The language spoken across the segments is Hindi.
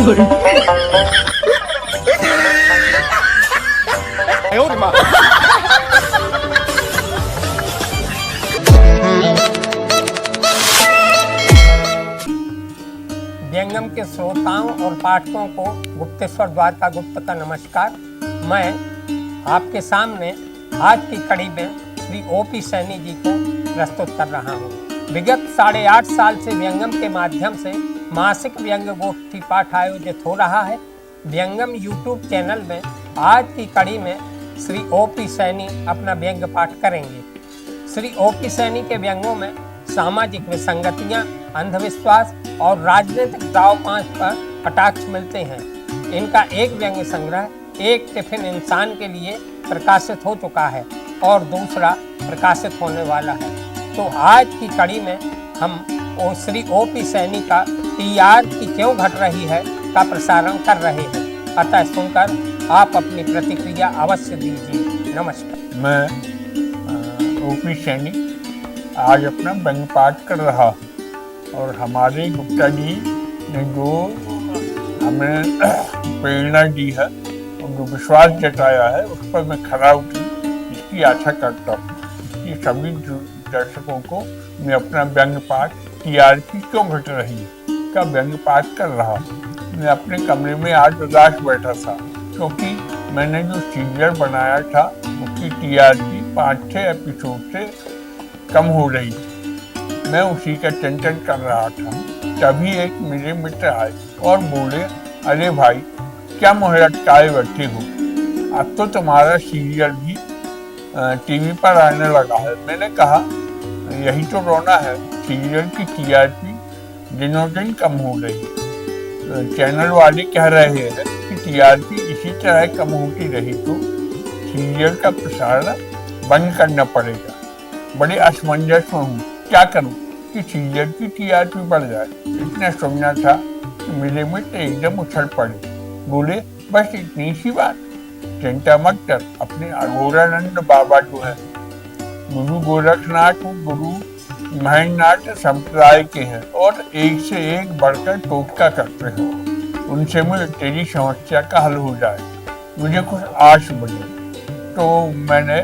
व्यंगम के श्रोताओं और पाठकों को गुप्तेश्वर द्वारका गुप्त का नमस्कार। मैं आपके सामने आज की कड़ी में श्री ओपी सैनी जी को प्रस्तुत कर रहा हूँ। विगत 8.5 साल से व्यंगम के माध्यम से मासिक व्यंग गोष्ठी पाठ आयोजित हो रहा है। व्यंगम यूट्यूब चैनल में आज की कड़ी में श्री ओपी सैनी अपना व्यंग पाठ करेंगे। श्री ओपी सैनी के व्यंगों में सामाजिक विसंगतियाँ, अंधविश्वास और राजनीतिक दाव पांच पर कटाक्ष मिलते हैं। इनका एक व्यंग संग्रह एक टिफिन इंसान के लिए प्रकाशित हो चुका है और दूसरा प्रकाशित होने वाला है। तो आज की कड़ी में हम श्री ओपी सैनी का टीआर की क्यों घट रही है का प्रसारण कर रहे हैं। अतः सुनकर आप अपनी प्रतिक्रिया अवश्य दीजिए। नमस्कार। मैं ओपी सैनी आज अपना व्यंग पाठ कर रहा हूँ और हमारे गुप्ता जी ने जो हमें प्रेरणा दी है और जो विश्वास जताया है उस पर मैं खरा उतरी, इसकी आशा करता हूँ। इसकी सभी दर्शकों को मैं अपना व्यंग पाठ टीआरपी क्यों घट रही है का व्यंग पाठ कर रहा हूँ। मैं अपने कमरे में आज उदास बैठा था क्योंकि मैंने जो सीरियल बनाया था उसकी टीआरपी 5-6 एपिसोड से कम हो रही थी। मैं उसी का चिंतन कर रहा था, तभी एक मेरे मित्र आए और बोले, अरे भाई क्या मुँह लटकाए बैठे हो, अब तो तुम्हारा सीरियल भी टीवी पर आने लगा है। मैंने कहा यही तो रोना है, सीरियल की टीआरपी दिनों दिन कम हो रही है। चैनल वाले कह रहे हैं कि टीआरपी इसी तरह कम होती रही तो सीरियल का प्रसारण बंद करना पड़ेगा। बड़े असमंजस में हूँ, क्या करूँ कि सीरियल की टीआरपी बढ़ जाए। इतना सुनना था कि मेरे मित्र एकदम उछल पड़े, बोले बस इतनी सी बात, चिंता मत कर। अपने अघोरानंद बाबा जो है गुरु गोरखनाथ गुरु महेंद्रनाथ संप्रदाय के हैं और एक से एक बढ़कर टोटका करते हैं। उनसे मिल तेरी समस्या का हल हो जाए, मुझे कुछ आश बनी। तो मैंने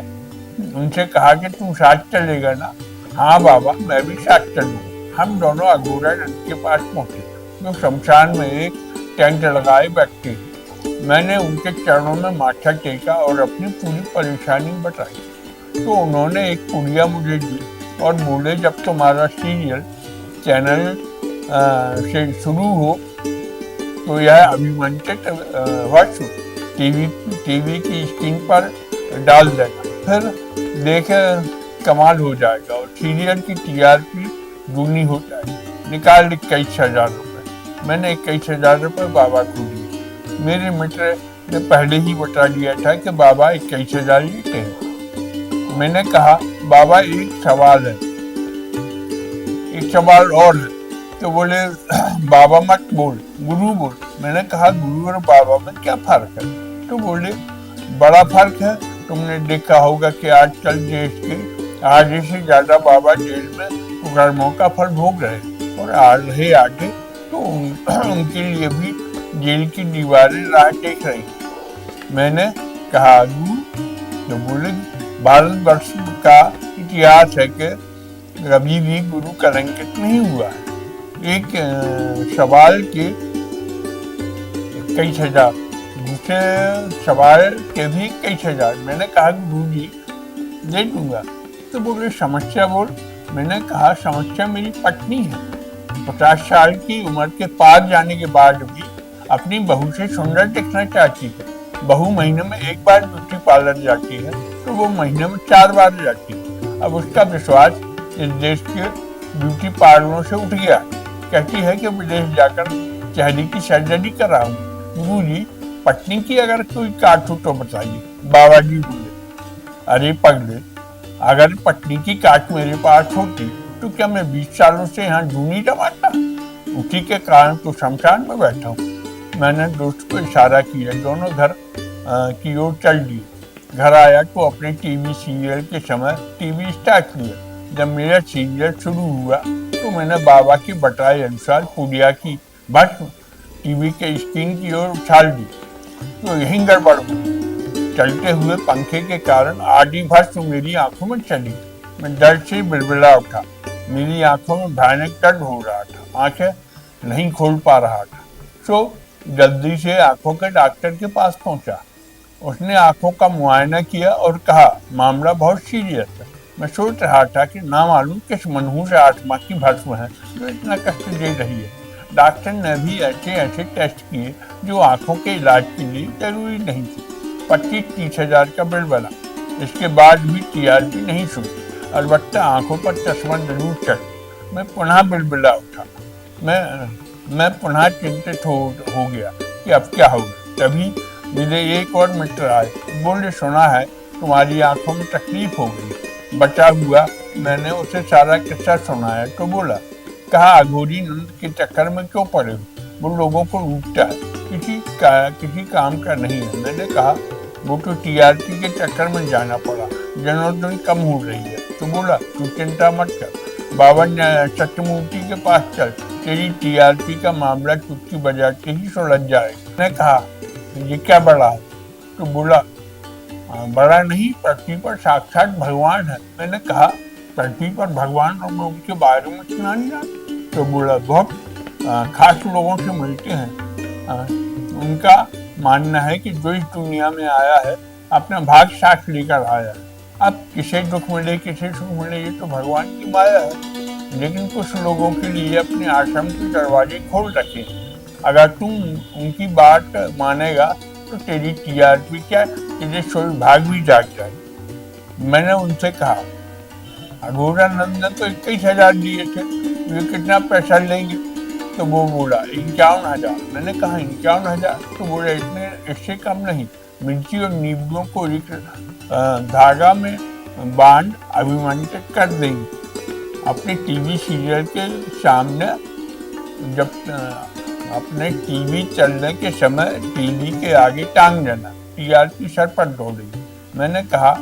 उनसे कहा कि तुम साथ चलेगा ना? हाँ बाबा मैं भी साथ चलूँगा। हम दोनों अघोरानंद के पास पहुँचे जो शमशान में एक टेंट लगाए बैठे। मैंने उनके चरणों में माथा टेका और अपनी पूरी परेशानी बताई तो उन्होंने एक पुड़िया मुझे दी और बोले, जब तुम्हारा सीरियल चैनल से शुरू हो तो यह अभिमंत्रित वस्तु टीवी की स्क्रीन पर डाल देना, फिर देख कमाल हो जाएगा और सीरियल की टीआरपी दूनी हो जाएगी। निकाल 21,000 रुपये। मैंने 21,000 रुपये बाबा को दिए। मेरे मित्र ने पहले ही बता दिया था कि बाबा 21,000 लेते हैं। मैंने कहा बाबा एक सवाल और है। तो बोले बाबा मत बोल, गुरु बोल। मैंने कहा गुरु और बाबा में क्या फर्क है? तो बोले बड़ा फर्क है। तुमने देखा होगा कि आजकल देश के आधे से ज्यादा बाबा जेल में कुकर्मों का फल भोग रहे और आ रहे आगे तो उनके लिए भी जेल की दीवारें राह देख रही। मैंने कहा गुरु? तो बोले भारतवर्ष का इतिहास है कि कभी भी गुरु कलंकित नहीं हुआ है। एक सवाल के 21,000, दूसरे सवाल के भी 21,000। मैंने कहा गुरु जी दे दूंगा। तो बोले समस्या बोल। मैंने कहा समस्या मेरी पत्नी है, 50 साल की उम्र के पार जाने के बाद भी अपनी बहू से सुंदर दिखना चाहती है। बहू महीने में एक बार ब्यूटी पार्लर जाती है तो वो महीने में 4 बार जाती है। अब उसका विश्वास इस देश के ब्यूटी पार्लरों से उठ गया। कहती है कि विदेश जाकर चेहरे की सर्जरी कराऊं। गुरु जी पत्नी की अगर कोई काट हो तो बताइए। बाबा जी बोले, अरे पगले, अगर पत्नी की काट मेरे पास होती तो क्या मैं 20 सालों से यहाँ ढूंढी जमाता? उसी के कारण तो शमशान में बैठा हूँ। मैंने दोस्त को इशारा किया, दोनों घर की ओर चल दिए। घर आया तो अपने टीवी सीरियल के समय टीवी स्टार्ट किया। जब मेरा सीरियल शुरू हुआ तो मैंने बाबा की बताए अनुसार पूड़िया की भस्म टीवी के स्क्रीन की ओर उछाल दी तो यही गड़बड़ हुई। चलते हुए पंखे के कारण आधी भस्म मेरी आंखों में चली। मैं डर से बिलबिला उठा। मेरी आंखों में भयानक दर्द हो रहा था, आंखें नहीं खोल पा रहा था। तो जल्दी से आंखों के डॉक्टर के पास पहुंचा। उसने आंखों का मुआयना किया और कहा मामला बहुत सीरियस है। मैं सोच रहा था कि ना मालूम किस मनहूस आत्मा की भस्म है जो इतना कष्ट दे रही है। डॉक्टर ने भी ऐसे ऐसे टेस्ट किए जो आंखों के इलाज के लिए जरूरी नहीं थे। 25-30 हजार का बिल बना। इसके बाद भी टीआरपी नहीं सुनी। अलबत्ता आंखों पर चश्मा जरूर चढ़। मैं पुनः बिलबिला उठा। मैं पुनः चिंतित हो गया कि अब क्या होगा। तभी मेरे एक और मित्र आए। बोले सुना है तुम्हारी आंखों में तकलीफ हो गई। बचा हुआ मैंने उसे सारा किस्सा सुनाया तो बोला कहा अघोरी नंद के चक्कर में क्यों पड़े हो, वो लोगों को लूटता है, किसी काम का नहीं है। मैंने कहा वो तो टीआरपी के चक्कर में जाना पड़ा, जन्मदिन कम हो रही है। तो बोला तू चिंता मत कर, बाबा सत्यमूर्ति के पास चल, तेरी टीआरपी का मामला चुटकी बजा के ही सुलझ जाएगा। मैंने कहा ये क्या बड़ा है? तो बोला बड़ा नहीं, पृथ्वी पर साक्षात भगवान है। मैंने कहा पृथ्वी पर भगवान और उनके बारे में सुना नहीं जाता? तो बोला बहुत खास लोगों से मिलते हैं। उनका मानना है कि जो इस दुनिया में आया है अपना भाग साथ लेकर आया है। अब किसे दुख मिले किसे सुख मिले ये तो भगवान की माया है, लेकिन कुछ लोगों के लिए अपने आश्रम के दरवाजे खोल रखे हैं। अगर तुम उनकी बात मानेगा तो तेरी टीआरपी क्या तेरे सौभाग्य भी जाग जाए। मैंने उनसे कहा अघोरानंद ने तो 21,000 दिए थे, ये कितना पैसा लेंगे? तो वो बोला 51,000। मैंने कहा 51,000? तो बोला इतने इससे कम नहीं, मिर्ची और नींबुओं को धागा में बांध अभिमंत्रित कर देंगे। अपने टीवी सीरियल के सामने जब अपने टीवी चलने के समय टीवी के आगे टांग देना, टीआरपी सर पर दौड़ेगी। मैंने कहा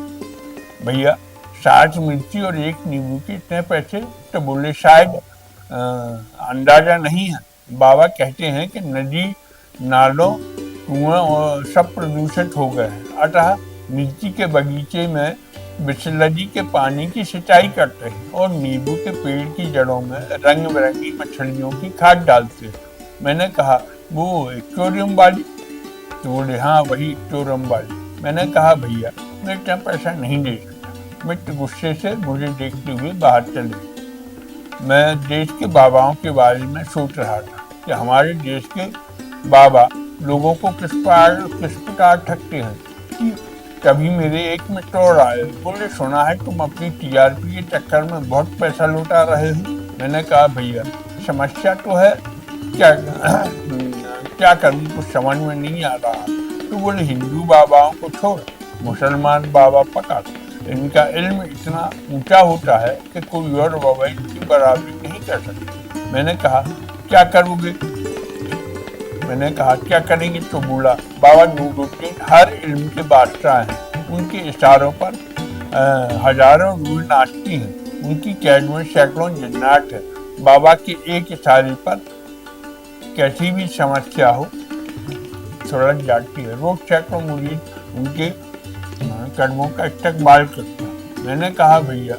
भैया 60 मिर्ची और 1 नींबू के इतने पैसे? तो बोले शायद अंदाजा नहीं है। बाबा कहते हैं कि नदी नालों कुआं और सब प्रदूषित हो गए हैं, अतः मिर्ची के बगीचे में बिसलरी के पानी की सिंचाई करते हैं और नींबू के पेड़ की जड़ों में रंग बिरंगी मछलियों की खाद डालते हैं। मैंने कहा वो एक्वेरियम वाली? तो बोले हाँ वही एक्वेरियम वाली। मैंने कहा भैया मैं इतना पैसा नहीं दे सकता। मित्र गुस्से से मुझे देखते हुए बाहर चले। मैं देश के बाबाओं के बारे में सोच रहा था कि हमारे देश के बाबा लोगों को किस प्रकार ठगते हैं कि कभी मेरे एक मित्र और आए। बोले सुना है तुम अपनी टीआरपी के चक्कर में बहुत पैसा लौटा रहे हो। मैंने कहा भैया समस्या तो है, क्या करूं कुछ समझ में नहीं आ रहा। तो बोले हिंदू बाबाओं को छोड़ मुसलमान बाबा पकड़, इनका इल्म इतना ऊंचा होता है कि कोई और बाबा इनकी बराबरी नहीं कर सकते। मैंने कहा क्या करोगे? मैंने कहा क्या करेंगे? तो बोला बाबा नूरुद्दीन हर इल्म के बादशाह हैं, उनके इशारों पर हजारों रूह नाचती हैं, उनकी कैद में सैकड़ों जिन्नात है। बाबा के एक इशारे पर कैसी भी समस्या हो सुलझ जाती है। रोज सैकड़ों मुरीद उनके कदमों का इस्तकबाल करते हैं। मैंने कहा भैया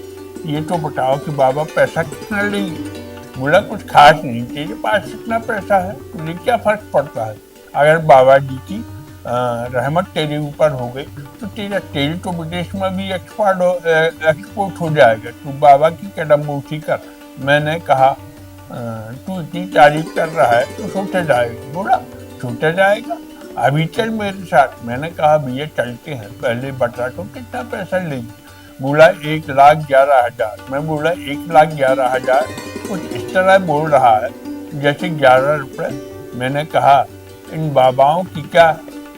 ये तो बताओ कि बाबा पैसा कितना लेंगे? बोला कुछ खास नहीं, तेरे पास कितना पैसा है तुझे क्या फर्क पड़ता है? अगर बाबा जी की रहमत तेरे ऊपर हो गई तो तेरे तो विदेश में भी एक्सपोर्ट हो जाएगा। तू बाबा की कदमबोसी कर। मैंने कहा तू इतनी तारीफ कर रहा है तो सोचा जाएगा। बोला सोचा जाएगा, अभी चल मेरे साथ। मैंने कहा भैया चलते हैं, पहले बता तो कितना पैसा लेंगे? बोला 1,11,000। मैं बोला 1,11,000 कुछ इस तरह बोल रहा है जैसे 11 रुपये। मैंने कहा इन बाबाओं की क्या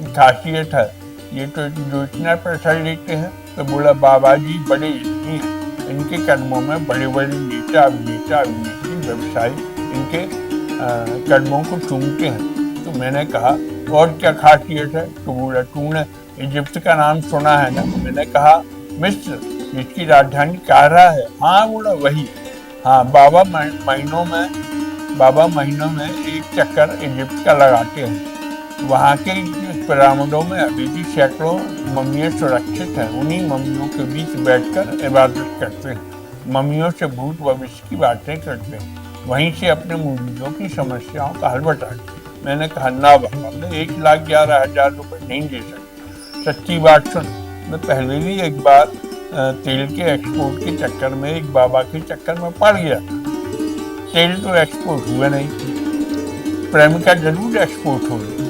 खासियत है, ये तो जो इतना पैसा लेते हैं? तो बोला बाबा जी बड़े इतनी हैं, इनके कदमों में बड़े बड़े नेता अभिनेता अभिनेत्री व्यवसायी इनके कदमों को चूमते हैं। तो मैंने कहा और क्या खासियत है? तो बोला तूने इजिप्ट का नाम सुना है ना? मैंने कहा मिस्र जिसकी राजधानी कायरा है। हाँ बोला वही। हाँ बाबा महीनों में बाबा महीनों में एक चक्कर इजिप्ट का लगाते हैं। वहाँ के पिरामिडों में अभी भी सैकड़ों मम्मियाँ सुरक्षित हैं। उन्हीं मम्मियों के बीच बैठकर इबादत करते हैं, मम्मियों से भूत भविष्य की बातें करते हैं, वहीं से अपने मुरीदों की समस्याओं का हल बताते हैं। मैंने कहा ना बाबा, मैं 1,11,000 रुपये नहीं दे सकता। सच्ची बात सुन, मैं पहले भी एक बार तेल के एक्सपोर्ट के चक्कर में एक बाबा के चक्कर में पड़ गया था। तेल तो एक्सपोर्ट हुआ नहीं, प्रेमिका जरूर एक्सपोर्ट हुई।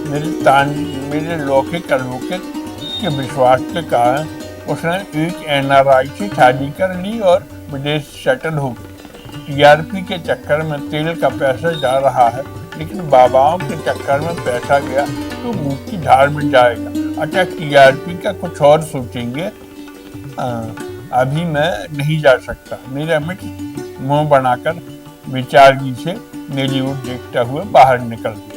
मेरे लौकिक अलौकिक के विश्वास के कारण उसने एक NRI से शादी कर ली और विदेश सेटल हो गई। TRP के चक्कर में तेल का पैसा जा रहा है, लेकिन बाबाओं के चक्कर में पैसा गया तो मुंह की धार में जाएगा। अच्छा, TRP का कुछ और सोचेंगे। अभी मैं नहीं जा सकता। मेरा मित्र मुंह बनाकर विचारगी से मेरी ओर देखता हुआ बाहर निकल गया।